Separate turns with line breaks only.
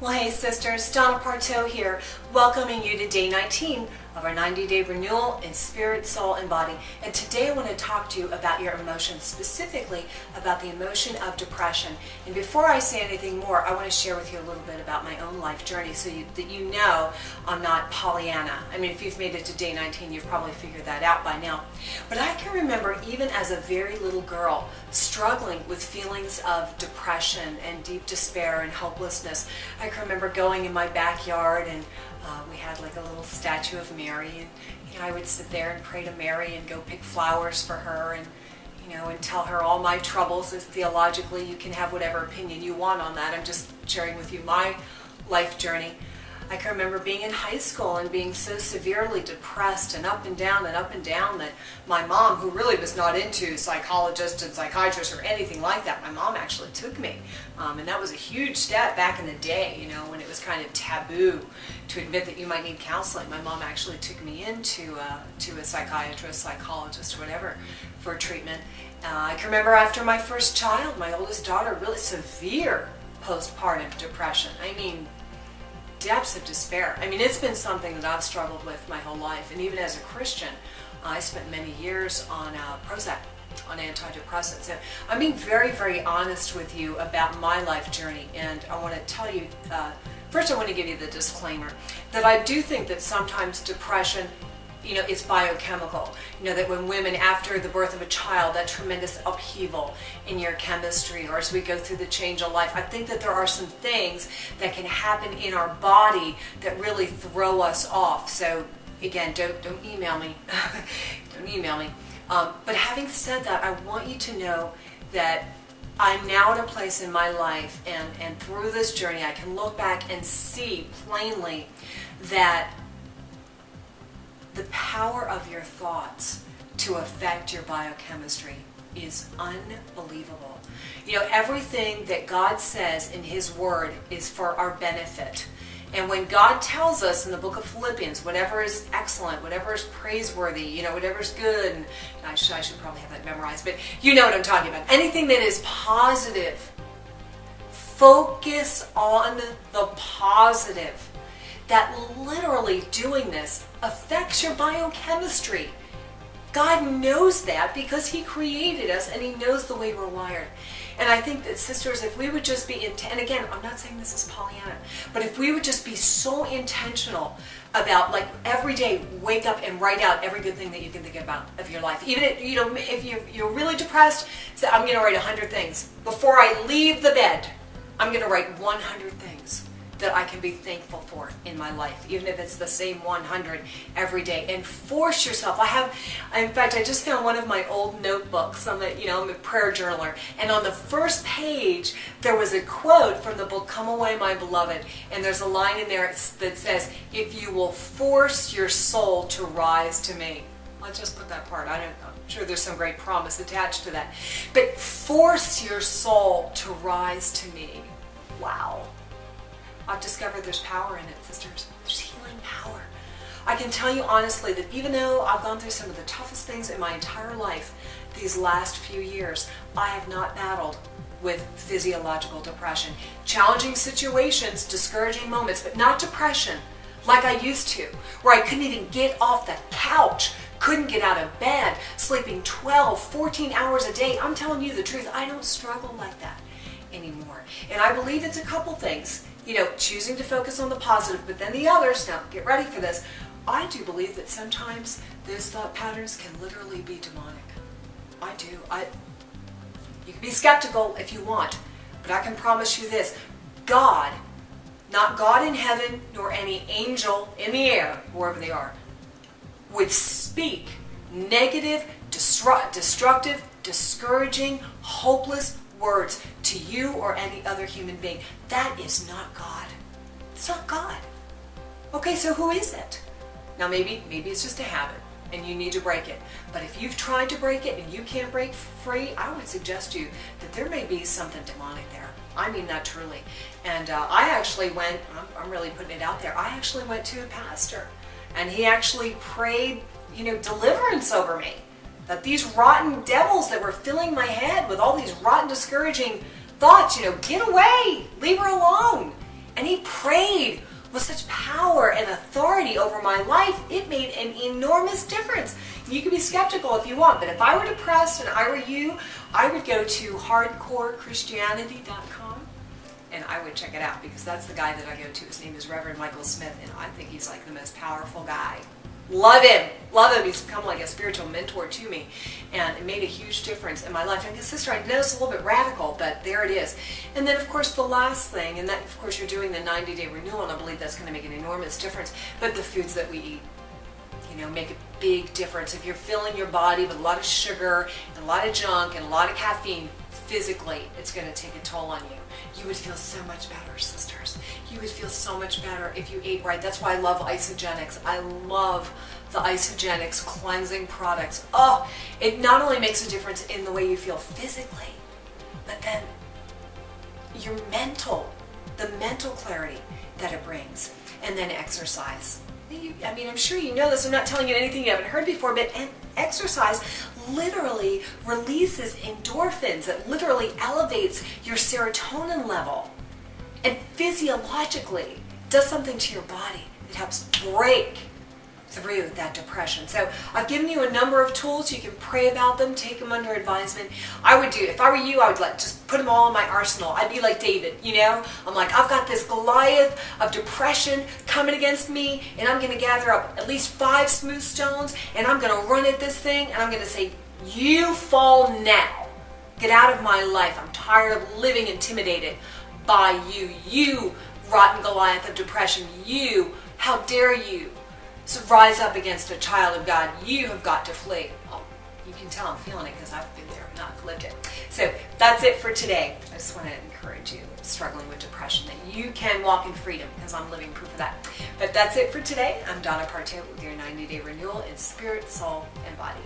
Well, hey sisters, Donna Partow here, welcoming you to day 19 of our 90-day renewal in spirit, soul, and body. And today I want to talk to you about your emotions, specifically about the emotion of depression. And before I say anything more, I want to share with you a little bit about my own life journey so that you know I'm not Pollyanna. I mean, if you've made it to day 19, you've probably figured that out by now. But I can remember, even as a very little girl, struggling with feelings of depression and deep despair and hopelessness. I can remember going in my backyard and we had like a little statue of Mary, and I would sit there and pray to Mary and go pick flowers for her and and tell her all my troubles. Theologically, you can have whatever opinion you want on that. I'm just sharing with you my life journey. I can remember being in high school and being so severely depressed and up and down that my mom, who really was not into psychologists and psychiatrists or anything like that, my mom actually took me. And that was a huge step back in the day, when it was kind of taboo to admit that you might need counseling. My mom actually took me into to a psychiatrist, psychologist, whatever, for treatment. I can remember after my first child, my oldest daughter, really severe postpartum depression. I mean, depths of despair. I mean, it's been something that I've struggled with my whole life, and even as a Christian, I spent many years on Prozac, on antidepressants. So I'm being very, very honest with you about my life journey, and I want to tell you, first I want to give you the disclaimer that I do think that sometimes depression, it's biochemical. That when women, after the birth of a child, that tremendous upheaval in your chemistry, or as we go through the change of life, I think that there are some things that can happen in our body that really throw us off. So again, don't email me. Don't email me. But having said that, I want you to know that I'm now at a place in my life, and through this journey, I can look back and see plainly that the power of your thoughts to affect your biochemistry is unbelievable. Everything that God says in His Word is for our benefit. And when God tells us in the book of Philippians, whatever is excellent, whatever is praiseworthy, whatever is good, and I should probably have that memorized, but you know what I'm talking about. Anything that is positive, focus on the positive. That literally doing this affects your biochemistry. God knows that because He created us and He knows the way we're wired. And I think that, sisters, if we would just be, and again, I'm not saying this is Pollyanna, but if we would just be so intentional about, like, every day, wake up and write out every good thing that you can think about of your life. Even if you're really depressed, say, I'm going to write 100 things. Before I leave the bed, I'm going to write 100 things that I can be thankful for in my life, even if it's the same 100 every day. And force yourself. In fact, I just found one of my old notebooks. I'm a prayer journaler, and on the first page there was a quote from the book Come Away, My Beloved, and there's a line in there that says, "If you will force your soul to rise to me." Let's just put that part. I'm sure there's some great promise attached to that. But force your soul to rise to me. Wow. I've discovered there's power in it, sisters. There's healing power. I can tell you honestly that even though I've gone through some of the toughest things in my entire life these last few years, I have not battled with physiological depression. Challenging situations, discouraging moments, but not depression like I used to, where I couldn't even get off the couch, couldn't get out of bed, sleeping 12, 14 hours a day. I'm telling you the truth, I don't struggle like that anymore. And I believe it's a couple things. Choosing to focus on the positive, but then the others. Now, get ready for this. I do believe that sometimes those thought patterns can literally be demonic. I do. You can be skeptical if you want, but I can promise you this. God, not God in heaven, nor any angel in the air, wherever they are, would speak negative, destructive, discouraging, hopeless words to you or any other human being. That is not God. It's not God. Okay, so who is it? Now maybe it's just a habit and you need to break it. But if you've tried to break it and you can't break free, I would suggest to you that there may be something demonic there. I mean that truly. And I actually went, I'm really putting it out there, I actually went to a pastor and he actually prayed, deliverance over me. That these rotten devils that were filling my head with all these rotten, discouraging thoughts, get away, leave her alone. And he prayed with such power and authority over my life. It made an enormous difference. You can be skeptical if you want, but if I were depressed and I were you, I would go to hardcorechristianity.com and I would check it out, because that's the guy that I go to. His name is Reverend Michael Smith, and I think he's like the most powerful guy. Love him. Love him. He's become like a spiritual mentor to me, and it made a huge difference in my life. And sister, I know it's a little bit radical, but there it is. And then, of course, the last thing, and that, of course, you're doing the 90-day renewal, and I believe that's going to make an enormous difference, but the foods that we eat, you know, make a big difference. If you're filling your body with a lot of sugar and a lot of junk and a lot of caffeine, physically, it's going to take a toll on you. You would feel so much better, sisters. You would feel so much better if you ate right. That's why I love Isogenics. I love the Isogenics cleansing products. Oh, it not only makes a difference in the way you feel physically, but then your the mental clarity that it brings. And then exercise. I mean, I'm sure you know this. I'm not telling you anything you haven't heard before, but exercise literally releases endorphins. It literally elevates your serotonin level, and physiologically does something to your body. It helps break through that depression. So I've given you a number of tools. You can pray about them, take them under advisement. I would do, if I were you, I would like just put them all in my arsenal. I'd be like David, you know? I'm like, I've got this Goliath of depression coming against me, and I'm going to gather up at least 5 smooth stones, and I'm going to run at this thing, and I'm going to say, you fall now. Get out of my life. I'm tired of living intimidated by you. You rotten Goliath of depression. You, how dare you? So rise up against a child of God. You have got to flee. Oh, you can tell I'm feeling it because I've been there and I've lived it. So that's it for today. I just want to encourage you struggling with depression that you can walk in freedom, because I'm living proof of that. But that's it for today. I'm Donna Partow with your 90-day renewal in spirit, soul, and body.